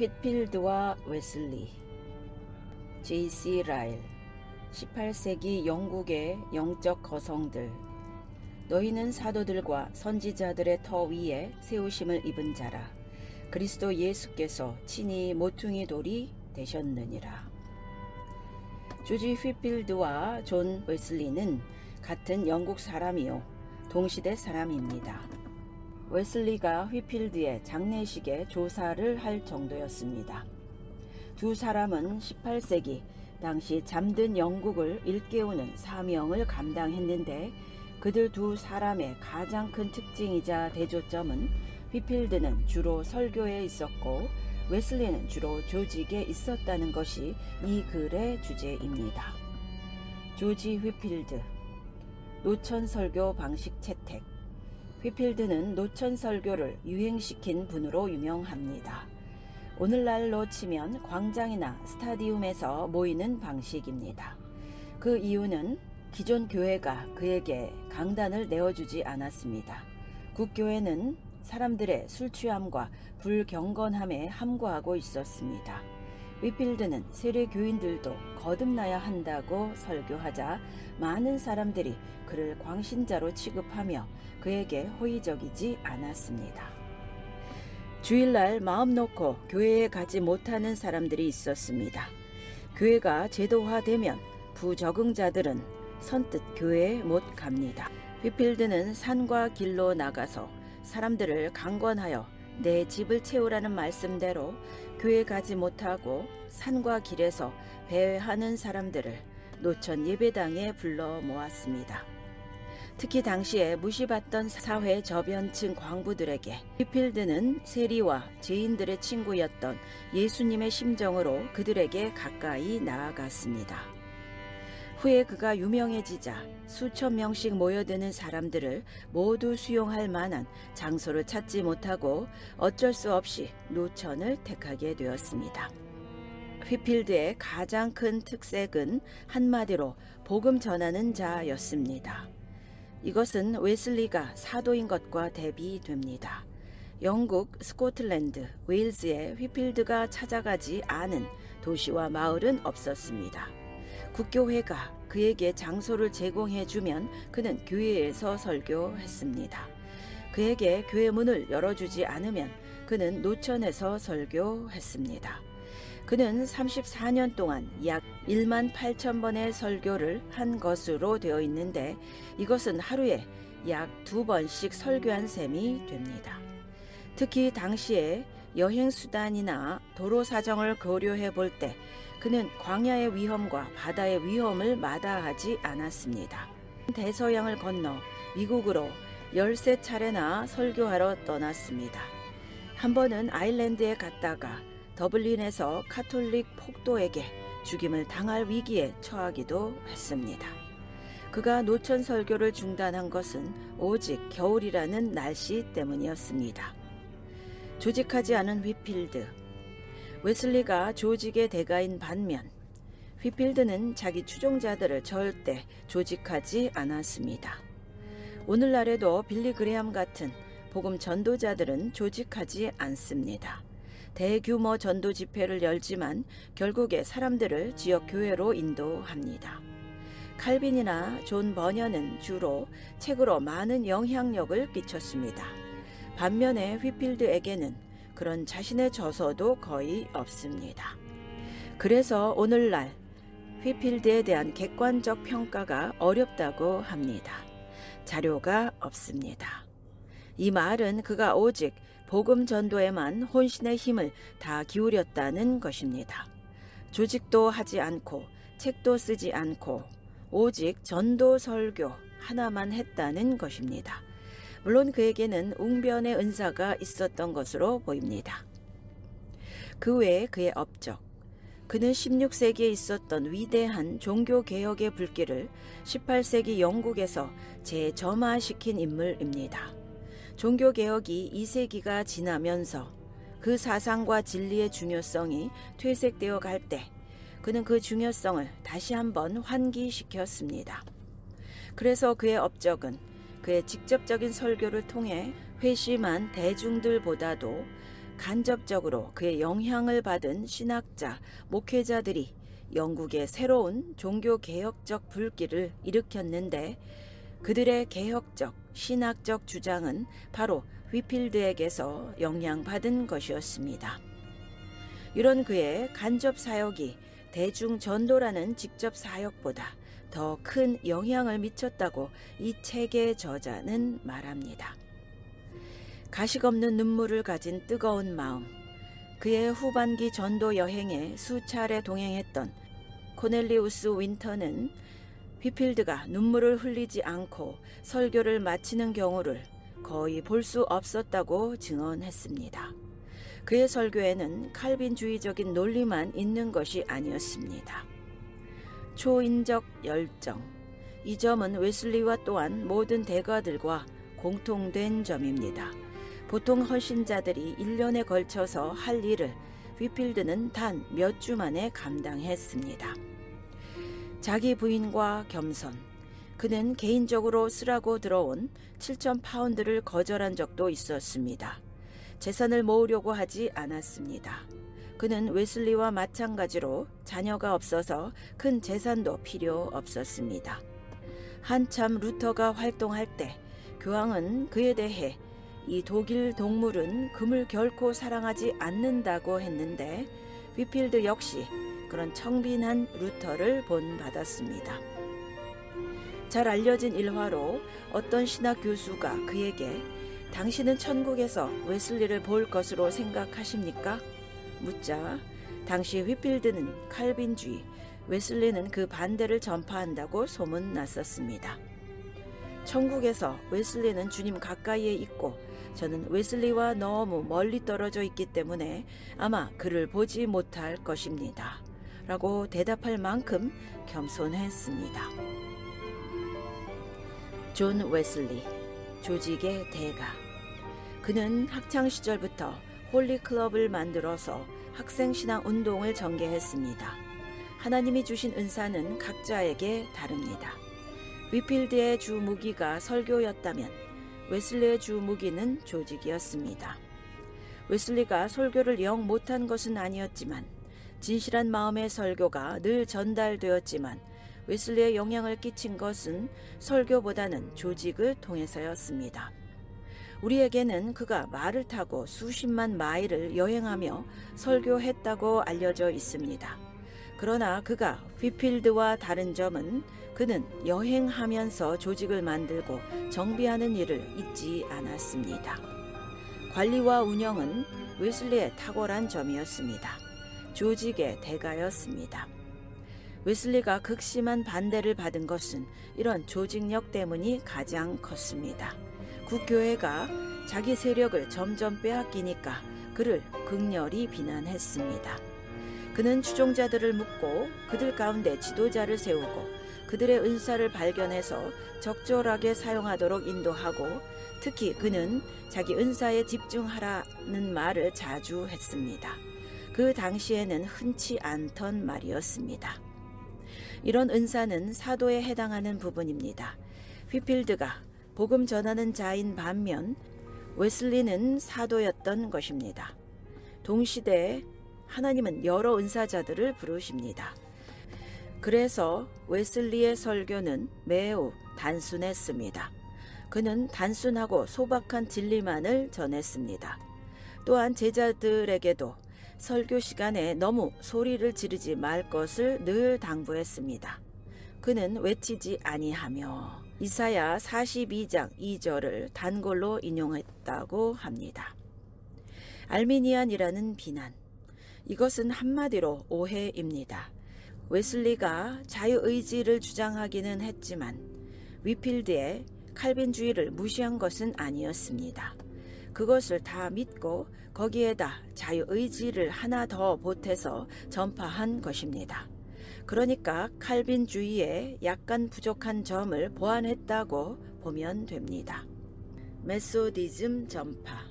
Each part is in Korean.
휘필드와 웨슬리, J.C. 라일, 18세기 영국의 영적 거성들, 너희는 사도들과 선지자들의 터 위에 세우심을 입은 자라. 그리스도 예수께서 친히 모퉁이 돌이 되셨느니라. 조지 휘필드와 존 웨슬리는 같은 영국 사람이요 동시대 사람입니다. 웨슬리가 휘필드의 장례식에 조사를 할 정도였습니다. 두 사람은 18세기 당시 잠든 영국을 일깨우는 사명을 감당했는데, 그들 두 사람의 가장 큰 특징이자 대조점은 휘필드는 주로 설교에 있었고 웨슬리는 주로 조직에 있었다는 것이 이 글의 주제입니다. 조지 휘필드, 노천 설교 방식 채택. 휘필드는 노천 설교를 유행시킨 분으로 유명합니다. 오늘날로 치면 광장이나 스타디움에서 모이는 방식입니다. 그 이유는 기존 교회가 그에게 강단을 내어주지 않았습니다. 국교회는 사람들의 술 취함과 불경건함에 함구하고 있었습니다. 휘필드는 세례 교인들도 거듭나야 한다고 설교하자 많은 사람들이 그를 광신자로 취급하며 그에게 호의적이지 않았습니다. 주일날 마음 놓고 교회에 가지 못하는 사람들이 있었습니다. 교회가 제도화되면 부적응자들은 선뜻 교회에 못 갑니다. 휘필드는 산과 길로 나가서 사람들을 강권하여 내 집을 채우라는 말씀대로 교회 가지 못하고 산과 길에서 배회하는 사람들을 노천 예배당에 불러 모았습니다. 특히 당시에 무시받던 사회 저변층 광부들에게 휘필드는 세리와 죄인들의 친구였던 예수님의 심정으로 그들에게 가까이 나아갔습니다. 후에 그가 유명해지자 수천 명씩 모여드는 사람들을 모두 수용할 만한 장소를 찾지 못하고 어쩔 수 없이 노천을 택하게 되었습니다. 휘필드의 가장 큰 특색은 한마디로 복음 전하는 자였습니다. 이것은 웨슬리가 사도인 것과 대비됩니다. 영국, 스코틀랜드, 웨일즈에 휘필드가 찾아가지 않은 도시와 마을은 없었습니다. 국교회가 그에게 장소를 제공해주면 그는 교회에서 설교했습니다. 그에게 교회 문을 열어주지 않으면 그는 노천에서 설교했습니다. 그는 34년 동안 약 1만 8천 번의 설교를 한 것으로 되어 있는데, 이것은 하루에 약 2번씩 설교한 셈이 됩니다. 특히 당시에 여행수단이나 도로 사정을 고려해 볼 때 그는 광야의 위험과 바다의 위험을 마다하지 않았습니다. 대서양을 건너 미국으로 13차례나 설교하러 떠났습니다. 한 번은 아일랜드에 갔다가 더블린에서 카톨릭 폭도에게 죽임을 당할 위기에 처하기도 했습니다. 그가 노천 설교를 중단한 것은 오직 겨울이라는 날씨 때문이었습니다. 조직하지 않은 휘필드. 웨슬리가 조직의 대가인 반면 휘필드는 자기 추종자들을 절대 조직하지 않았습니다. 오늘날에도 빌리 그레함 같은 복음 전도자들은 조직하지 않습니다. 대규모 전도 집회를 열지만 결국에 사람들을 지역 교회로 인도합니다. 칼빈이나 존 버녀는 주로 책으로 많은 영향력을 끼쳤습니다. 반면에 휘필드에게는 그런 자신의 저서도 거의 없습니다. 그래서 오늘날 휘필드에 대한 객관적 평가가 어렵다고 합니다. 자료가 없습니다. 이 말은 그가 오직 복음 전도에만 혼신의 힘을 다 기울였다는 것입니다. 조직도 하지 않고 책도 쓰지 않고 오직 전도 설교 하나만 했다는 것입니다. 물론 그에게는 웅변의 은사가 있었던 것으로 보입니다. 그 외에 그의 업적, 그는 16세기에 있었던 위대한 종교개혁의 불길을 18세기 영국에서 재점화시킨 인물입니다. 종교개혁이 2세기가 지나면서 그 사상과 진리의 중요성이 퇴색되어 갈 때 그는 그 중요성을 다시 한번 환기시켰습니다. 그래서 그의 업적은 그의 직접적인 설교를 통해 회심한 대중들보다도 간접적으로 그의 영향을 받은 신학자, 목회자들이 영국의 새로운 종교개혁적 불길을 일으켰는데 그들의 개혁적, 신학적 주장은 바로 휘필드에게서 영향받은 것이었습니다. 이런 그의 간접 사역이 대중 전도라는 직접 사역보다 더 큰 영향을 미쳤다고 이 책의 저자는 말합니다. 가식 없는 눈물을 가진 뜨거운 마음, 그의 후반기 전도 여행에 수차례 동행했던 코넬리우스 윈터는 휘필드가 눈물을 흘리지 않고 설교를 마치는 경우를 거의 볼 수 없었다고 증언했습니다. 그의 설교에는 칼빈주의적인 논리만 있는 것이 아니었습니다. 초인적 열정, 이 점은 웨슬리와 또한 모든 대가들과 공통된 점입니다. 보통 헌신자들이 1년에 걸쳐서 할 일을 휘필드는 단 몇 주 만에 감당했습니다. 자기 부인과 겸손, 그는 개인적으로 쓰라고 들어온 7,000파운드를 거절한 적도 있었습니다. 재산을 모으려고 하지 않았습니다. 그는 웨슬리와 마찬가지로 자녀가 없어서 큰 재산도 필요 없었습니다. 한참 루터가 활동할 때 교황은 그에 대해 이 독일 동물은 금을 결코 사랑하지 않는다고 했는데 휘필드 역시 그런 청빈한 루터를 본받았습니다. 잘 알려진 일화로 어떤 신학 교수가 그에게 당신은 천국에서 웨슬리를 볼 것으로 생각하십니까? 묻자 당시 휘필드는 칼빈주의, 웨슬리는 그 반대를 전파한다고 소문났었습니다. 천국에서 웨슬리는 주님 가까이에 있고 저는 웨슬리와 너무 멀리 떨어져 있기 때문에 아마 그를 보지 못할 것입니다. 라고 대답할 만큼 겸손했습니다. 존 웨슬리, 조직의 대가. 그는 학창시절부터 홀리클럽을 만들어서 학생신앙 운동을 전개했습니다. 하나님이 주신 은사는 각자에게 다릅니다. 휘필드의 주 무기가 설교였다면 웨슬리의 주 무기는 조직이었습니다. 웨슬리가 설교를 영 못한 것은 아니었지만 진실한 마음의 설교가 늘 전달되었지만 웨슬리의 영향을 끼친 것은 설교보다는 조직을 통해서였습니다. 우리에게는 그가 말을 타고 수십만 마일을 여행하며 설교했다고 알려져 있습니다. 그러나 그가 휘필드와 다른 점은 그는 여행하면서 조직을 만들고 정비하는 일을 잊지 않았습니다. 관리와 운영은 웨슬리의 탁월한 점이었습니다. 조직의 대가였습니다. 웨슬리가 극심한 반대를 받은 것은 이런 조직력 때문이 가장 컸습니다. 국교회가 자기 세력을 점점 빼앗기니까 그를 극렬히 비난했습니다. 그는 추종자들을 묻고 그들 가운데 지도자를 세우고 그들의 은사를 발견해서 적절하게 사용하도록 인도하고 특히 그는 자기 은사에 집중하라는 말을 자주 했습니다. 그 당시에는 흔치 않던 말이었습니다. 이런 은사는 사도에 해당하는 부분입니다. 휘필드가 복음 전하는 자인 반면 웨슬리는 사도였던 것입니다. 동시대에 하나님은 여러 은사자들을 부르십니다. 그래서 웨슬리의 설교는 매우 단순했습니다. 그는 단순하고 소박한 진리만을 전했습니다. 또한 제자들에게도 설교 시간에 너무 소리를 지르지 말 것을 늘 당부했습니다. 그는 외치지 아니하며 이사야 42장 2절을 단골로 인용했다고 합니다. 알미니안이라는 비난, 이것은 한마디로 오해입니다. 웨슬리가 자유의지를 주장하기는 했지만 휘필드의 칼빈주의를 무시한 것은 아니었습니다. 그것을 다 믿고 거기에다 자유의지를 하나 더 보태서 전파한 것입니다. 그러니까 칼빈주의에 약간 부족한 점을 보완했다고 보면 됩니다. 메소디즘 전파,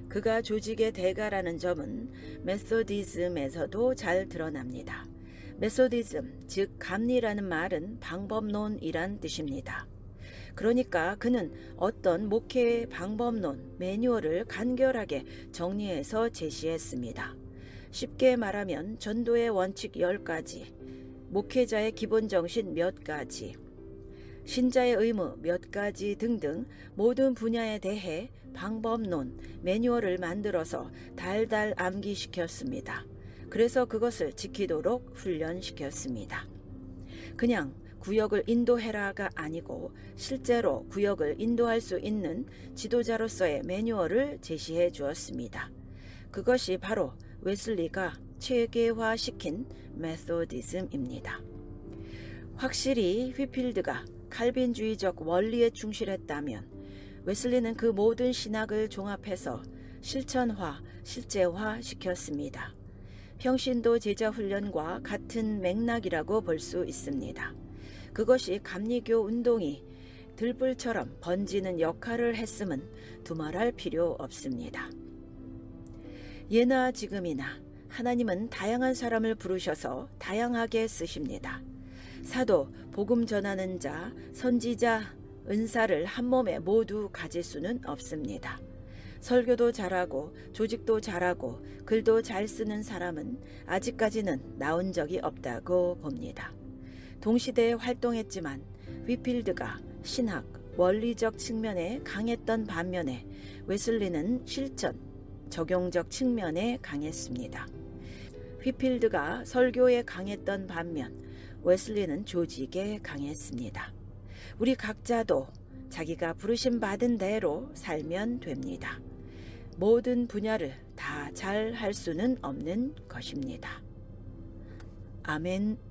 그가 조직의 대가라는 점은 메소디즘에서도 잘 드러납니다. 메소디즘, 즉 감리라는 말은 방법론이란 뜻입니다. 그러니까 그는 어떤 목회 방법론, 매뉴얼을 간결하게 정리해서 제시했습니다. 쉽게 말하면 전도의 원칙 10가지, 목회자의 기본 정신 몇 가지, 신자의 의무 몇 가지 등등 모든 분야에 대해 방법론, 매뉴얼을 만들어서 달달 암기시켰습니다. 그래서 그것을 지키도록 훈련시켰습니다. 그냥 구역을 인도해라가 아니고 실제로 구역을 인도할 수 있는 지도자로서의 매뉴얼을 제시해 주었습니다. 그것이 바로 웨슬리가 체계화시킨 메소디즘입니다. 확실히 휘필드가 칼빈주의적 원리에 충실했다면 웨슬리는 그 모든 신학을 종합해서 실천화, 실제화 시켰습니다. 평신도 제자훈련과 같은 맥락이라고 볼 수 있습니다. 그것이 감리교 운동이 들불처럼 번지는 역할을 했음은 두말할 필요 없습니다. 예나 지금이나 하나님은 다양한 사람을 부르셔서 다양하게 쓰십니다. 사도, 복음 전하는 자, 선지자, 은사를 한 몸에 모두 가질 수는 없습니다. 설교도 잘하고 조직도 잘하고 글도 잘 쓰는 사람은 아직까지는 나온 적이 없다고 봅니다. 동시대에 활동했지만 휘필드가 신학, 원리적 측면에 강했던 반면에 웨슬리는 실천, 적용적 측면에 강했습니다. 휘필드가 설교에 강했던 반면 웨슬리는 조직에 강했습니다. 우리 각자도 자기가 부르심 받은 대로 살면 됩니다. 모든 분야를 다 잘 할 수는 없는 것입니다. 아멘.